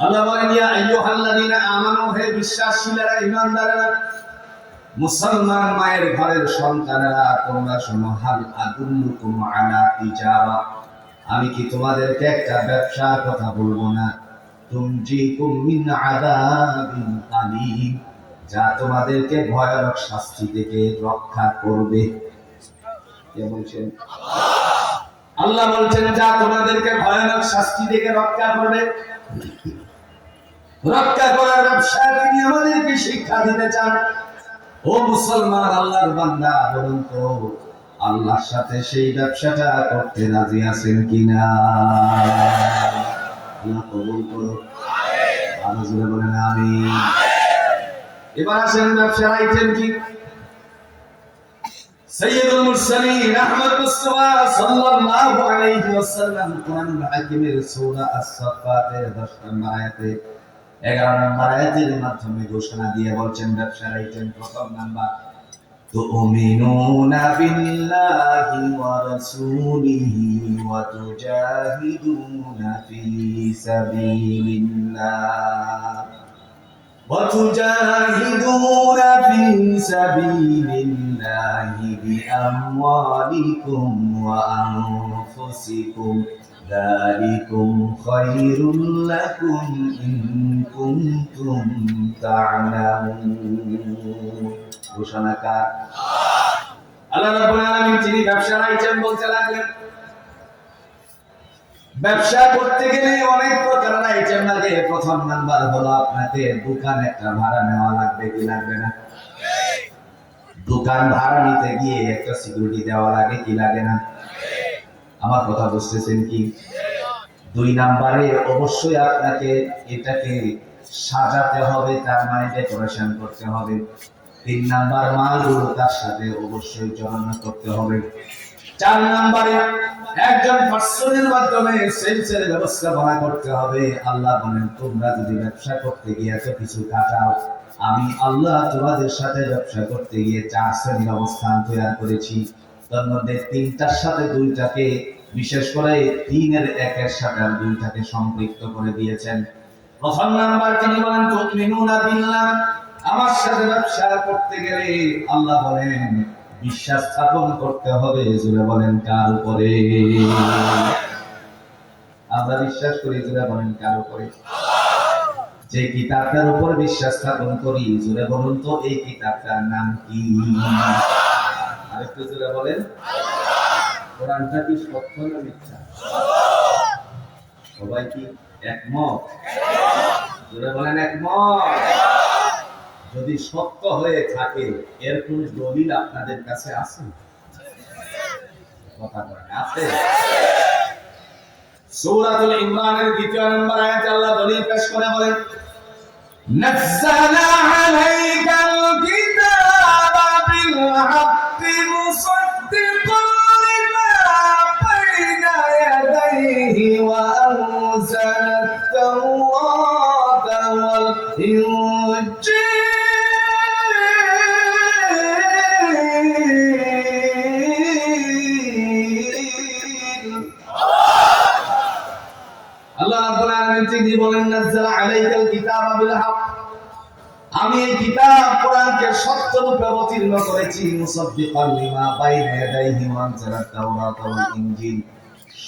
আল্লাহ বলেন ইয়া আইয়ুহাল্লাযীনা আমানু হে বিশ্বাসীরা ঈমানদারেরা মুসলমান মায়ের ঘরের সন্তানেরা তোমরা শোনো হাল আদুল্লুকুম আলা তিজারা আমি কি তোমাদেরকে একটা ব্যবসার কথা বলবো না তুনজিকুম মিন আযাবিন আলীম যা তোমাদেরকে ভয়ানক শাস্তি থেকে রক্ষা করবে। কে বলছেন? আল্লাহ বলছেন যা তোমাদেরকে ভয়ানক শাস্তি থেকে রক্ষা করবে। রক্ষা করার ব্যবসা তিনি আমাদেরকে শিক্ষা দিতে চান। ও মুসলমান আল্লাহর বান্দা বলুন তো আল্লাহর সাথে সেই ব্যবসাটা করতে রাজি আছেন কিনা? আল্লাহ কবুল করুন। আরো জোরে বলেন আমিন। এবার আসেন ব্যবসার আইটেম কি? সাইয়্যিদুল মুরসালিন আহমদ মুস্তাফা সাল্লাল্লাহু আলাইহি ওয়াসাল্লাম কোরআনুল হাকিমের সূরা আস-সাফফাতের 10 নম্বর আয়াতে 11 নম্বর আয়াতের মাধ্যমে ঘোষণা দিয়ে বলছেন ব্যবসার আইটেম প্রথম নাম্বার তুমিনুনা বিল্লাহি ওয়া রাসূলিহি ওয়া তুজাহিদুনা ফি সাবিলিল্লাহ وتجاهدون في سبيل الله بأموالكم وأنفسكم ذلكم خير لكم إن كنتم تعلمون ঘোষণাকার আল্লাহ রাব্বুল আলামিন যিনি ব্যবসার আইটেম বলতে লাগলেন ব্যবসা করতে গেলে অনেক প্রকারের আইটেম লাগে। প্রথম নাম্বার হলো আপনাকে দোকান একটা ভাড়া নেওয়া লাগবে কি লাগবে না? দোকান ভাড়া নিতে গিয়ে একটা সিকিউরিটি দেওয়া লাগে কি লাগে না? আমার কথা বুঝতেছেন কি? দুই নাম্বারে অবশ্যই আপনাকে এটাকে সাজাতে হবে, তার মানে ডেকোরেশন করতে হবে। তিন নাম্বার মালগুলো তার সাথে অবশ্যই জড়ানো করতে হবে। চার নাম্বারে একজন পার্সনের মাধ্যমে সেলসের ব্যবস্থাপনা করতে হবে। আল্লাহ বলেন তোমরা যদি ব্যবসা করতে গিয়ে এত কিছু কাটাও আমি আল্লাহ তোমাদের সাথে ব্যবসা করতে গিয়ে 4 শ্রেণীর অবস্থান তৈরি করেছি। তার মধ্যে 3টার সাথে 2টাকে বিশেষ করে 3-এর 1-এর সাথে 2টাকে সম্পৃক্ত করে দিয়েছেন। প্রথম নাম্বার তিনি বলেন তুমিনুনা বিল্লাহ আমার সাথে ব্যবসা করতে গেলে আল্লাহ বলেন বিশ্বাস স্থাপন করতে হবে। জোরে বলেন কার উপরে? আমরা বিশ্বাস করি, জোরে বলেন কার উপরে? যে কিতাবটার উপর বিশ্বাস স্থাপন করি জোরে বলুন তো এই কিতাবটার নাম কি? আরেকটু জোরে বলেন। কোরআনটা কি সত্য না মিথ্যা? সবাই কি একমত? জোরে বলেন একমত। যদি সত্য হয়ে থাকে এর কোন দলিল আপনাদের কাছে আছে? কথা বলেন আছে? সূরাতুল ইমরানের 2 নম্বর আয়াতে আল্লাহ দলিল পেশ করে বলেন নাযালা আলাইকাল কিতাবা বিল হাক্কি মুসাদ্দিকান লিমা বাইনা ইয়াদাইহি ওয়া আনজালাত তাওরাতা ওয়াল ইনজিল আমি এই কিতাব কোরআনকে সত্যরূপে অবতীর্ণ করেছি মুসাদ্দিকান লিমা বাইনা ইয়াদাইহি ওয়া আনজালাত তাওরাত ওয়াল ইনজিল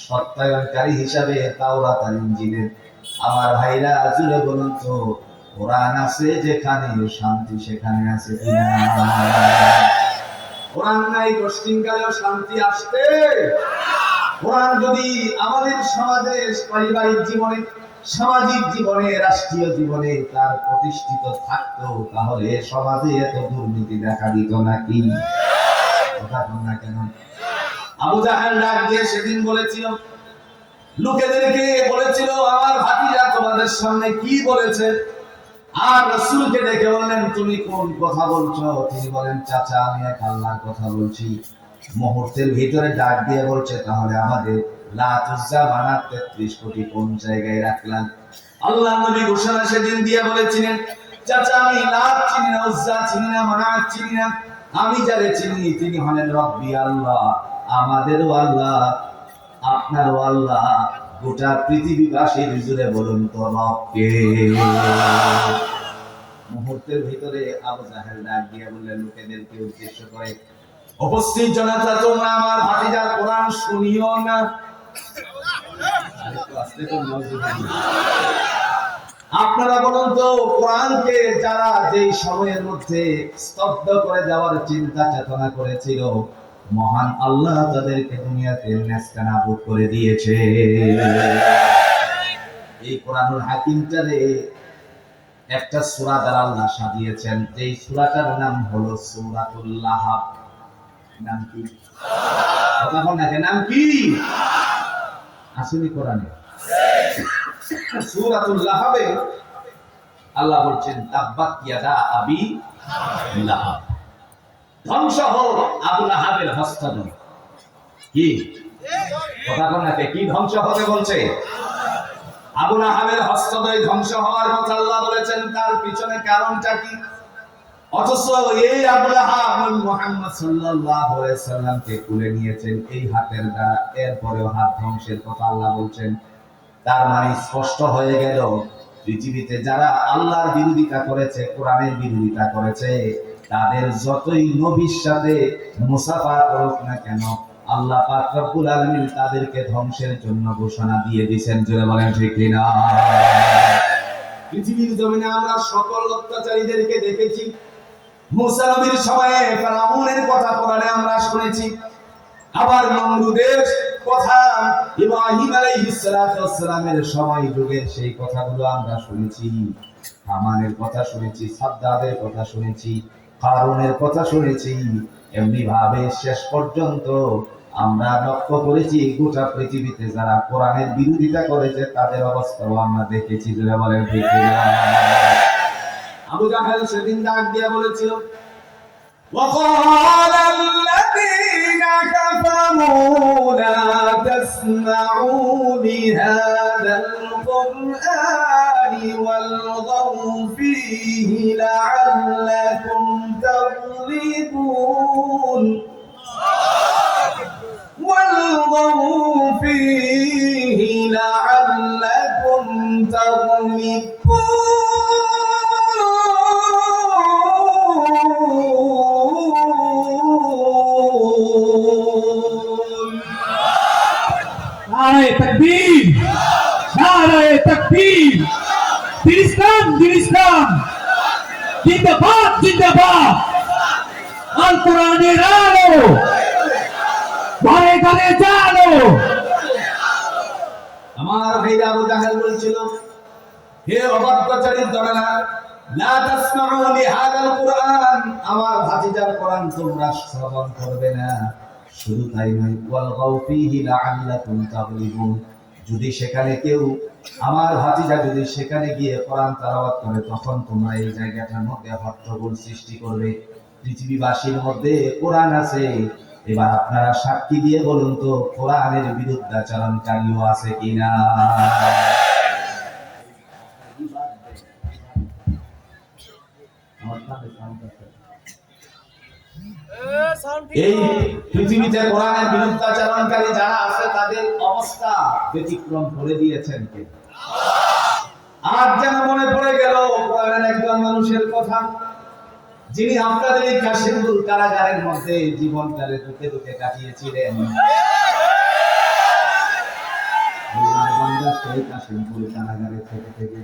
সত্যায়নকারী হিসাবে তাওরাত আর ইনজিলের। আমার ভাইরা জুড়ে বলুন তো কোরআন আছে যেখানে শান্তি সেখানে আছে কিনা? কোরআন নাই কষ্টিনকালেও শান্তি আসবে? কোরআন যদি আমাদের সমাজে পারিবারিক জীবনে সামাজিক জীবনে রাষ্ট্রীয় জীবনে তার প্রতিষ্ঠিত থাকতো তাহলে সমাজে এত দুর্নীতি দেখা দিত নাকি? কথা বল না কেন? আবু জাহেল ডাক দিয়ে সেদিন বলেছিল লোকেদেরকে বলেছিল আমার ভাতিজা তোমাদের সামনে কি বলেছে আর রাসূলকে ডেকে বললেন তুমি কোন কথা বলছো? তিনি বলেন চাচা আমি এক আল্লাহর কথা বলছি। মুহূর্তের ভিতরে ডাক দিয়ে বলছে তাহলে আমাদের লাত উজ্জা মানাত 33 কোটি কোন জায়গায় রাখলাম? আল্লাহ নবী ঘোষণা সেদিন দিয়ে বলেছিলেন চাচা আমি লাত চিনি না, উজ্জা চিনি না, মানাত চিনি না, আমি যারে চিনি তিনি হলেন রব্বি আল্লাহ, আমাদেরও আল্লাহ, আপনারও আল্লাহ, গোটা পৃথিবীবাসীর জুড়ে বলুন তো রব কে? মুহূর্তের ভিতরে আবু জাহেল ডাক দিয়ে বললেন লোকেদেরকে উদ্দেশ্য করে, উপস্থিত জনতা, তোমরা আমার ভাতিজার কোরআন শুনিও না। আরেকটু আস্তে করে আপনারা বলুন তো, কোরআনকে যারা যেই সময়ের মধ্যে স্তব্ধ করে দেওয়ার চিন্তা চেতনা করেছিল, মহান আল্লাহ তাদেরকে দুনিয়াতে নেস্তানাবুদ করে দিয়েছে। এই কোরআনুল হাকিমটারে একটা সূরা দ্বারা আল্লাহ সাজিয়েছেন, এই সূরাটার নাম হলো সূরাতুল লাহাব। নাম কি? কথা বল না, নাম কি? আসলে কোরআনে সূরাতুল লাহাবে আল্লাহ বলছেন তাব্বাত ইয়াদা আবি লাহাব, ধ্বংস হোক আবু লাহাবের হস্তদ্বয়। কি কথা বল না, কি ধ্বংস হবে বলছে? আবু লাহাবের হস্তদ্বয় ধ্বংস হওয়ার কথা আল্লাহ বলেছেন। তার পিছনে কারণটা কি? অথচ এই আবু লাহাব মুহাম্মদ সাল্লাল্লাহু আলাইহি সাল্লামকে কুলে নিয়েছেন এই হাতের দ্বারা, এরপরেও হাত ধ্বংসের কথা আল্লাহ বলছেন। তার মানে স্পষ্ট হয়ে গেল, পৃথিবীতে যারা আল্লাহর বিরোধিতা করেছে, কোরআনের বিরোধিতা করেছে, তাদের যতই নবীর সাথে মুসাফা করুক না কেন, আল্লাহ পাক রব্বুল আলামিন তাদেরকে ধ্বংসের জন্য ঘোষণা দিয়ে দিয়েছেন। জোরে বলেন ঠিক কিনা? পৃথিবীর জমিনে আমরা সকল অত্যাচারীদেরকে দেখেছি। মুসা নবীর সময়ে ফিরআউনের কথা কোরআনে আমরা শুনেছি, আবার নমরুদের কথা, ইব্রাহিম আলাইহিস সালাতু ওয়াস সালামের সময় যুগের সেই কথাগুলো আমরা শুনেছি। হামানের কথা শুনেছি, সাদ্দাদের কথা শুনেছি, কারুনের কথা শুনেছি। এমনি ভাবে শেষ পর্যন্ত আমরা লক্ষ্য করেছি গোটা পৃথিবীতে যারা কোরআনের বিরোধিতা করেছে তাদের অবস্থাও আমরা দেখেছি। যারা বলেন ঠিক না? আবু জাহেল সেদিন ডাক দিয়ে বলেছিল, وقال الذين كفروا لا تسمعوا لهذا القرآن والغوا فيه لعلكم تغلبون والغوا فيه لعلكم تغلبون নারায়ে তাকবীর, নারায়ে তাকবীর। দিন ইসলাম, দিন ইসলাম জিন্দাবাদ, জিন্দাবাদ। আল কোরআনের আলো ঘরে ঘরে জালো। আমার ভাই আবু জাহেল বলছিল, হে অবাধ্যচারী দলেরা, লা তাসমাউ লিহাদাল কুরআন, আমার ভাতিজার কোরআন তোমরা শ্রবণ করবে না। শুধু তাই নয়, ওয়াল গাউ ফীহি লাআল্লাকুম তাগলিবুন, যদি সেখানে কেউ আমার ভাতিজা যদি সেখানে গিয়ে কোরআন তেলাওয়াত করে, তখন তোমরা এই জায়গাটার মধ্যে হট্টগোল সৃষ্টি করবে। পৃথিবীবাসীর মধ্যে কোরআন আছে, এবার আপনারা সাক্ষী দিয়ে বলুন তো কোরআনের বিরুদ্ধাচরণকারীও আছে কিনা? এই পৃথিবীতে কোরআনের বিরুদ্ধাচরণকারী যারা আছে তাদের অবস্থা ব্যতিক্রম করে দিয়েছেন কে? আজ যেন মনে পড়ে গেল কোরআনের একজন মানুষের কথা, যিনি আপনাদের এই কাশিমপুর কারাগারের মধ্যে জীবনকালে দুঃখে দুঃখে কাটিয়েছিলেন। আল্লাহর বান্দা সেই কাশিমপুর কারাগারে থেকে